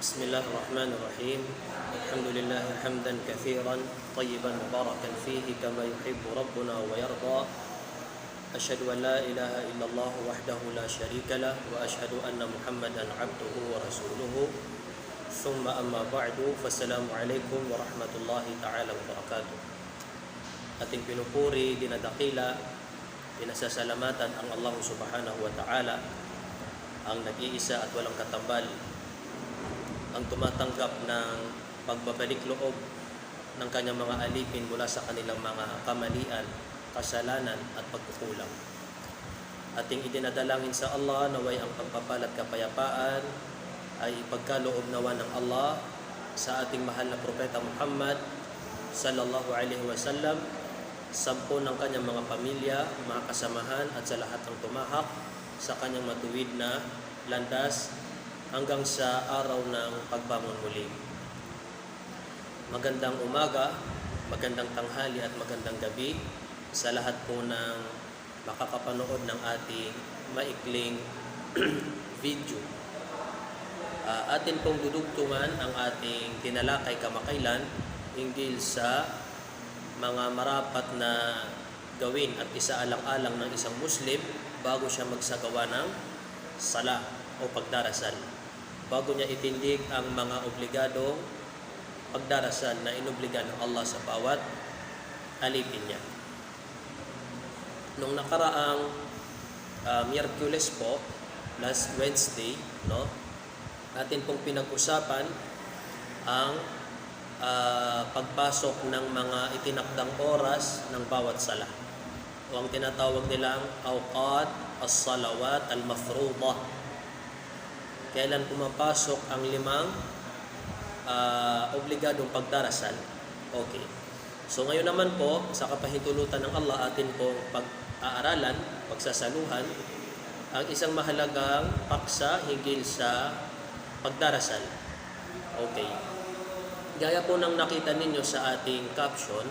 بسم الله الرحمن الرحيم. الحمد لله حمدا كثيرا طيبا مباركا فيه كما يحب ربنا ويرضى. أشهد أن لا إله إلا الله وحده لا شريك له وأشهد أن محمدا عبده ورسوله. ثم أما بعد فالسلام عليكم ورحمة الله تعالى وبركاته. Ating pinupuri, dinadakila, pinasasalamatan ang Allah subhanahu wa ta'ala, ang nag-iisa at walang katambal, ang tumatanggap ng pagbabalik loob ng kanyang mga alipin mula sa kanilang mga kamalian, kasalanan at pagkukulang. Ating idinadalangin sa Allah naway ang pagpapala at kapayapaan ay ipagkaloob nawa ng Allah sa ating mahal na propeta Muhammad sallallahu alaihi wasallam, 10 ng kanyang mga pamilya, mga kasamahan at sa lahat ng tumahak sa kanyang matuwid na landas hanggang sa araw ng pagbangon muli. Magandang umaga, magandang tanghali at magandang gabi sa lahat po ng makakapanood ng ating maikling video. Atin pong dudugtungan ang ating tinalakay kamakailan hinggil sa mga marapat na gawin at isaalang-alang ng isang Muslim bago siya magsagawa ng sala o pagdarasal, bago niya itindig ang mga obligadong pagdarasal na inobliga ng Allah sa bawat alipin niya. Nung nakaraang Miyerkules po, last Wednesday, natin pong pinag-usapan ang pagpasok ng mga itinakdang oras ng bawat sala, o ang tinatawag nilang awqat as-salawat al-mafruḍah. Kailan pumapasok ang 5 obligadong pagdarasal. Okay. So ngayon naman po, sa kapahintulutan ng Allah, atin pong pag-aaralan, pagsasaluhan ang isang mahalagang paksa hinggil sa pagdarasal. Okay. Gaya po ng nakita ninyo sa ating caption,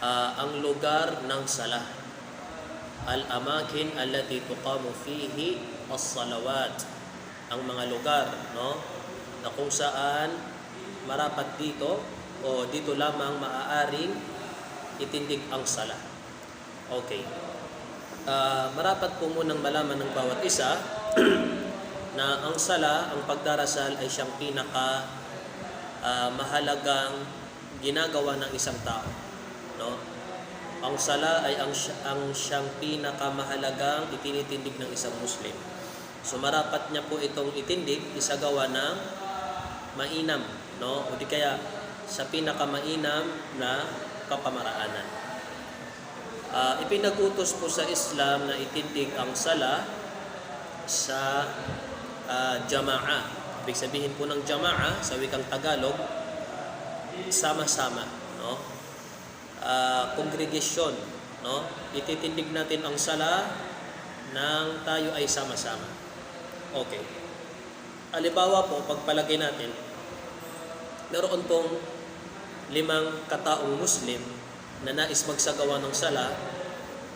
ang lugar ng sala, al-amakin allati tuqamu fihi as-salawat, ang mga lugar na kung saan marapat dito o dito lamang maaaring itindig ang sala. Okay. Marapat po munang malaman ng bawat isa na ang sala, ang pagdarasal ay siyang pinaka mahalagang ginagawa ng isang tao. Ang sala ay ang siyang pinakamahalagang itinitindig ng isang Muslim. So marapat niya po itong itindig, isagawa ng mainam, o di kaya sa pinakamainam na kapamaraanan. Ipinag-utos po sa Islam na itindig ang sala sa jama'a. Ibig sabihin po ng jama'a sa wikang Tagalog, sama-sama, kongregasyon, ititindig natin ang sala nang tayo ay sama-sama. Okay. Halimbawa po, pagpalagay natin, naroon pong 5 kataong Muslim na nais magsagawa ng sala.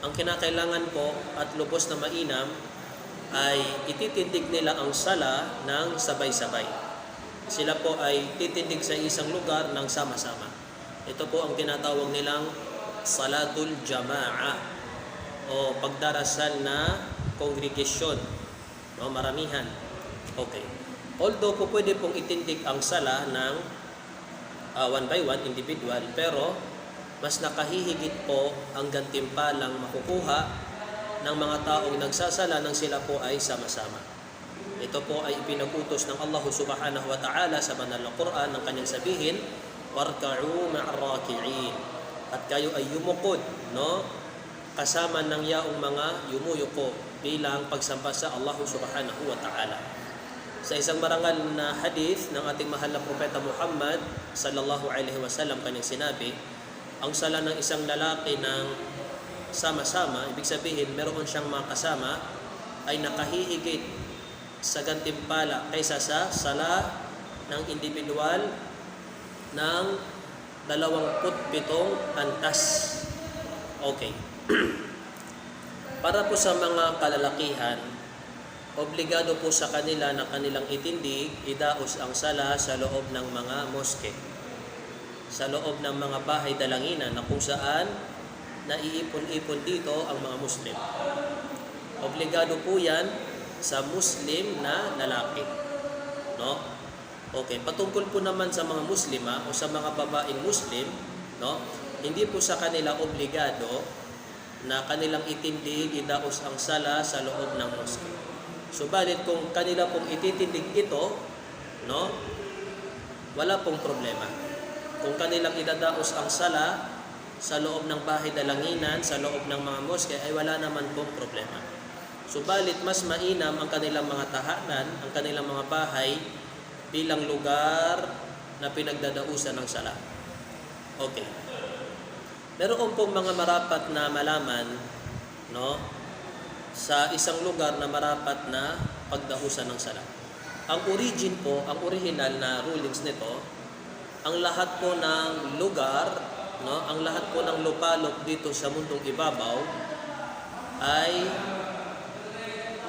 Ang kinakailangan po at lubos na mainam ay ititindig nila ang sala ng sabay-sabay. Sila po ay titindig sa isang lugar ng sama-sama. Ito po ang tinatawag nilang salatul jama'a o pagdarasal na kongregasyon, maramihan. Okay. Although po pwede pong itindig ang sala ng 1 by 1 individual, pero mas nakahihigit po ang gantimpalang makukuha ng mga taong nagsasala nang sila po ay sama-sama. Ito po ay ipinag-utos ng Allah subhanahu wa ta'ala sa banal na Quran ng kanyang sabihin, warka'u ma'ar raki'in, at kayo ay yumukod, kasama ng yaong mga yumuyuko bilang pagsamba sa Allah subhanahu wa ta'ala. Sa isang marangal na hadith ng ating mahal na propeta Muhammad sallallahu alaihi wasallam, kanyang sinabi, ang sala ng isang lalaki ng sama-sama, ibig sabihin meron siyang mga kasama, ay nakahihigit sa gantimpala kaysa sa sala ng individual ng 27 antas. Okay. Para po sa mga kalalakihan o obligado po sa kanila na kanilang itindig, idaos ang sala sa loob ng mga moske, sa loob ng mga bahay dalanginan na kung saan naiipon-ipon dito ang mga Muslim. Obligado po yan sa Muslim na lalaki. No? Okay, patungkol po naman sa mga Muslima o sa mga babaeng Muslim, no? Hindi po sa kanila obligado na kanilang itindig, idaos ang sala sa loob ng moske. Subalit kung kanila pong ititindig ito, no, wala pong problema. Kung kanilang idadaos ang sala sa loob ng bahay dalanginan, sa loob ng mga moske, ay wala naman pong problema. Subalit mas mainam ang kanilang mga tahanan, ang kanilang mga bahay bilang lugar na pinagdadausan ng sala. Okay. Meron pong mga marapat na malaman, no, sa isang lugar na marapat na pagdahusan ng sala. Ang origin po, ang original na rulings nito, ang lahat po ng lugar, no, ang lahat po ng lupalop dito sa mundong ibabaw ay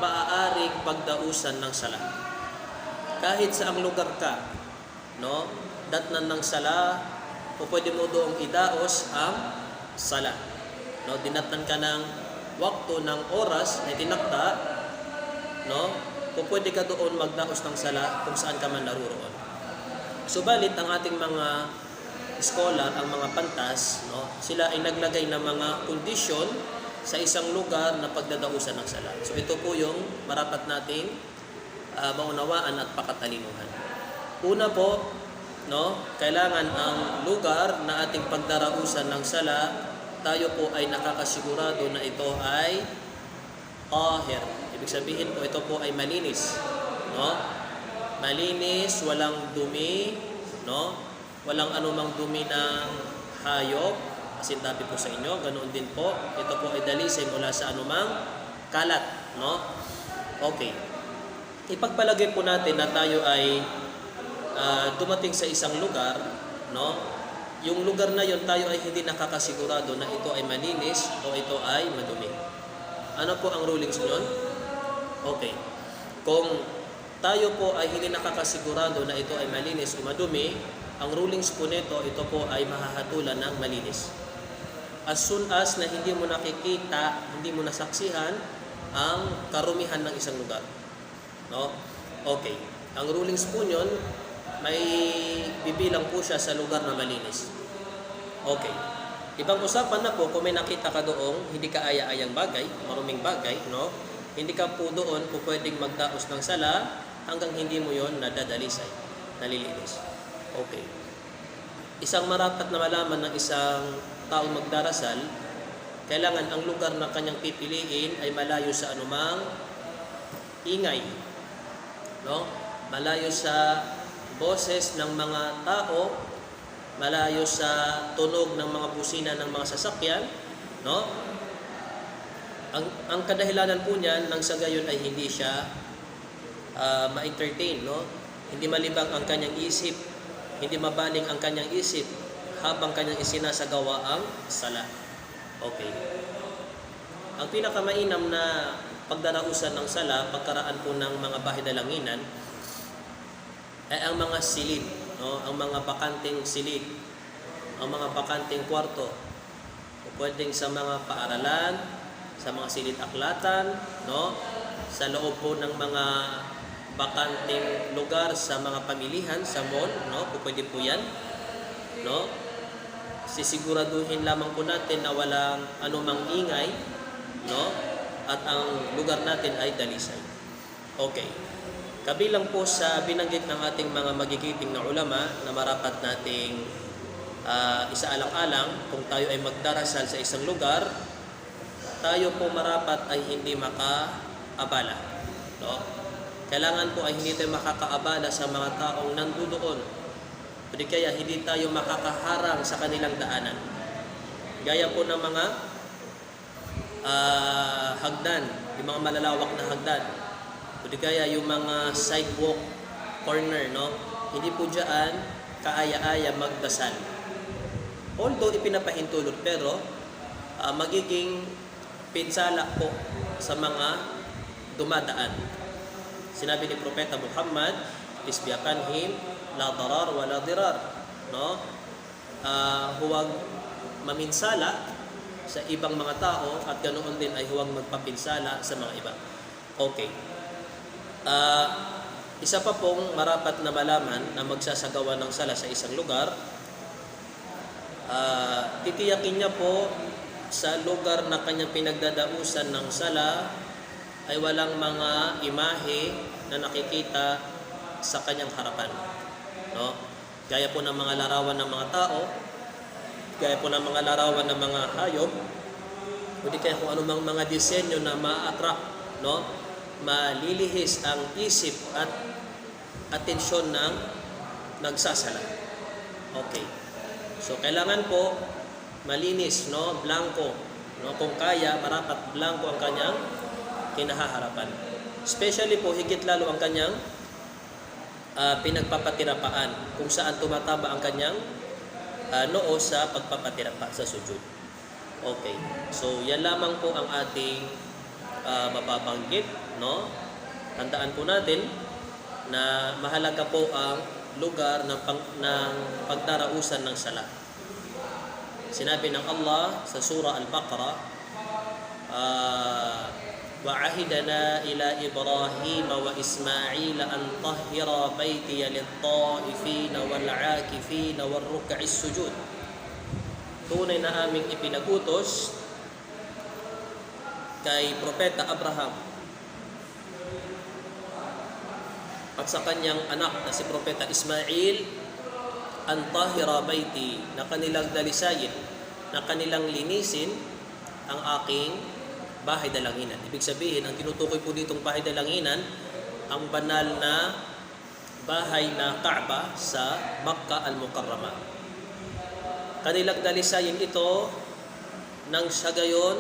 maaaring pagdausan ng sala. Kahit sa ang lugar ka, no, datnan ng sala, o pwede mo doong idaos ang sala. No, dinatnan ka ng wakto ng oras na tinakda, no, o pwede ka doon magdaos ng sala kung saan ka man naruroon. Subalit ang ating mga scholar, ang mga pantas, no, sila ay naglagay ng mga kondisyon sa isang lugar na pagdadausan ng sala. So ito po yung marapat nating maunawaan at pakatalinuhan. Una po, no, kailangan ang lugar na ating pagdarausan ng sala, tayo po ay nakakasigurado na ito ay tahir. Ibig sabihin po ito po ay malinis, no? Malinis, walang dumi, no? Walang anumang dumi ng hayop, asintabi po sa inyo, ganoon din po. Ito po ay dalisay mula sa anumang kalat, no? Okay. Ipagpalagay po natin na tayo ay dumating sa isang lugar, no? Yung lugar na yon tayo ay hindi nakakasigurado na ito ay malinis o ito ay madumi. Ano po ang rulings nyon? Okay. Kung tayo po ay hindi nakakasigurado na ito ay malinis o madumi, ang rulings po nito, ito po ay mahahatulan ng malinis. As soon as na hindi mo nakikita, hindi mo nasaksihan ang karumihan ng isang lugar. No? Okay. Ang rulings po nyon, may bibilang po siya sa lugar na malinis. Okay. Ibang usapan na po, kung may nakita ka doong hindi ka aya-ayang bagay, maruming bagay, no? Hindi ka po doon po pwedeng magdaos ng sala hanggang hindi mo yon nadadalisay, nalilinis. Okay. Isang marapat na malaman ng isang taong magdarasal, kailangan ang lugar na kanyang pipiliin ay malayo sa anumang ingay, no? Malayo sa boses ng mga tao, malayo sa tunog ng mga busina ng mga sasakyan, no? Ang kadahilanan po niyan nang sa gayon ay hindi siya ma-entertain, no? Hindi malibang ang kanyang isip, hindi mabaling ang kanyang isip habang kanyang isinasagawa ang sala. Okay. Ang pinakamainam na pagdarausan ng sala, pagkaraan po ng mga bahay dalanginan, ay ang mga silid, no? Ang mga bakanting silid, ang mga bakanting kwarto, o pwedeng sa mga paaralan, sa mga silid aklatan, no? Sa loob po ng mga bakanting lugar sa mga pamilihan, sa mall, no? O pwede po yan, no? Sisiguraduhin lamang po natin na walang anumang ingay, no? At ang lugar natin ay dalisay. Okay. Kabilang po sa binanggit ng ating mga magigiting na ulama na marapat nating isaalang-alang kung tayo ay magdarasal sa isang lugar, tayo po marapat ay hindi makaabala, no? Kailangan po ay hindi tayo makakaabala sa mga taong nandoon. Pwede kaya hindi tayo makakaharang sa kanilang daanan. Gaya po ng mga hagdan, yung mga malalawak na hagdan. Pwede kaya yung mga sidewalk corner, no? Hindi po dyan kaaya-aya magdasal. Although ipinapahintulot, pero magiging pinsala po sa mga dumadaan. Sinabi ni Propeta Muhammad, peace be upon him, la darar wa la dirar. No? Huwag maminsala sa ibang mga tao at ganoon din ay huwag magpapinsala sa mga iba. Okay. Isa pa pong marapat na malaman na magsasagawa ng sala sa isang lugar, titiyakin niya po sa lugar na kanyang pinagdadausan ng sala ay walang mga imahe na nakikita sa kanyang harapan. No? Gaya po ng mga larawan ng mga tao, gaya po ng mga larawan ng mga hayop, o di kaya kung anumang mga disenyo na ma-attract, no? Malilihis ang isip at atensyon ng nagsasala. Okay. So kailangan po malinis, no, blanco, no, kung kaya marapat blanco ang kanyang kinahaharapan. Especially po higit lalo ang kanyang pinagpapatirapaan, kung saan tumataba ang kanyang noo sa pagpapatirapa sa sujud. Okay. So yan lamang po ang ating mapabanggit, no? Tandaan po natin na mahalaga po ang lugar ng pagdarausan ng sala. Sinabi ng Allah sa surah Al-Baqarah, wa ahidana ila Ibrahim wa Ismail an tahhira baytiya lit-ta'ifin wal-'akifin war-ruk'is sujud. Tunay na aming ipinagutos kay Propeta Abraham at sa kanyang anak na si Propeta Ismail, an tahira bayti, na kanilang dalisayin, na kanilang linisin ang aking bahay dalanginan. Ibig sabihin, ang tinutukoy po ditong bahay dalanginan, ang banal na bahay na Kaaba sa Makkah al-Mukarramah. Kanilang dalisayin ito nang sa gayon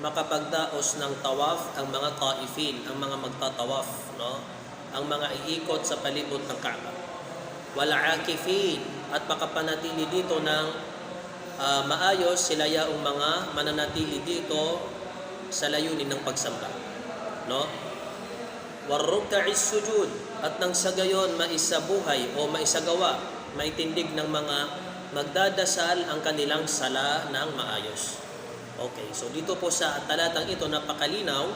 makapagdaos ng tawaf ang mga taifin, ang mga magtatawaf, no? Ang mga iikot sa palibot ng Kaaba. Wala akifin, at makapanatili dito ng maayos sila yaong mga mananatili dito sa layunin ng pagsamba, no? Warruk'is sujud, at nang sa gayon maisabuhay o maisagawa, maitindig ng mga magdadasal ang kanilang sala ng maayos. Okay, so dito po sa talatang ito napakalinaw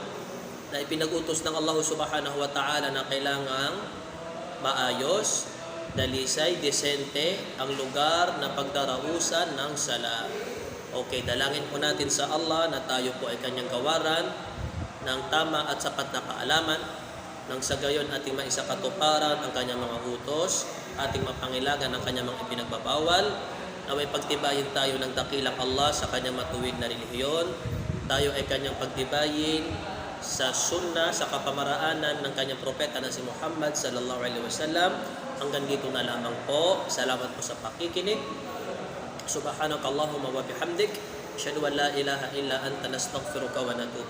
na ipinag-utos ng Allah Subhanahu wa Ta'ala na kailangang maayos, dalisay, desente ang lugar na pagdarausan ng sala. Okay, dalangin po natin sa Allah na tayo po ay kanyang gawaran ng tama at sapat na kaalaman, nang sa gayon ating maisakatuparan ang kanyang mga utos, ating mapangilagan ang kanyang mga ipinagbabawal, na may pagtibayin tayo ng dakilang Allah sa kanyang matuwid na relihiyon. Tayo ay kanyang pagtibayin sa sunnah, sa kapamaraanan ng kanyang propeta na si Muhammad sallallahu alaihi wasallam. Hanggang dito na lamang po. Salamat po sa pakikinig. Subhanakallahumma wa bihamdik, asyhadu an la ilaha illa anta, nastaghfiruka wa natubu.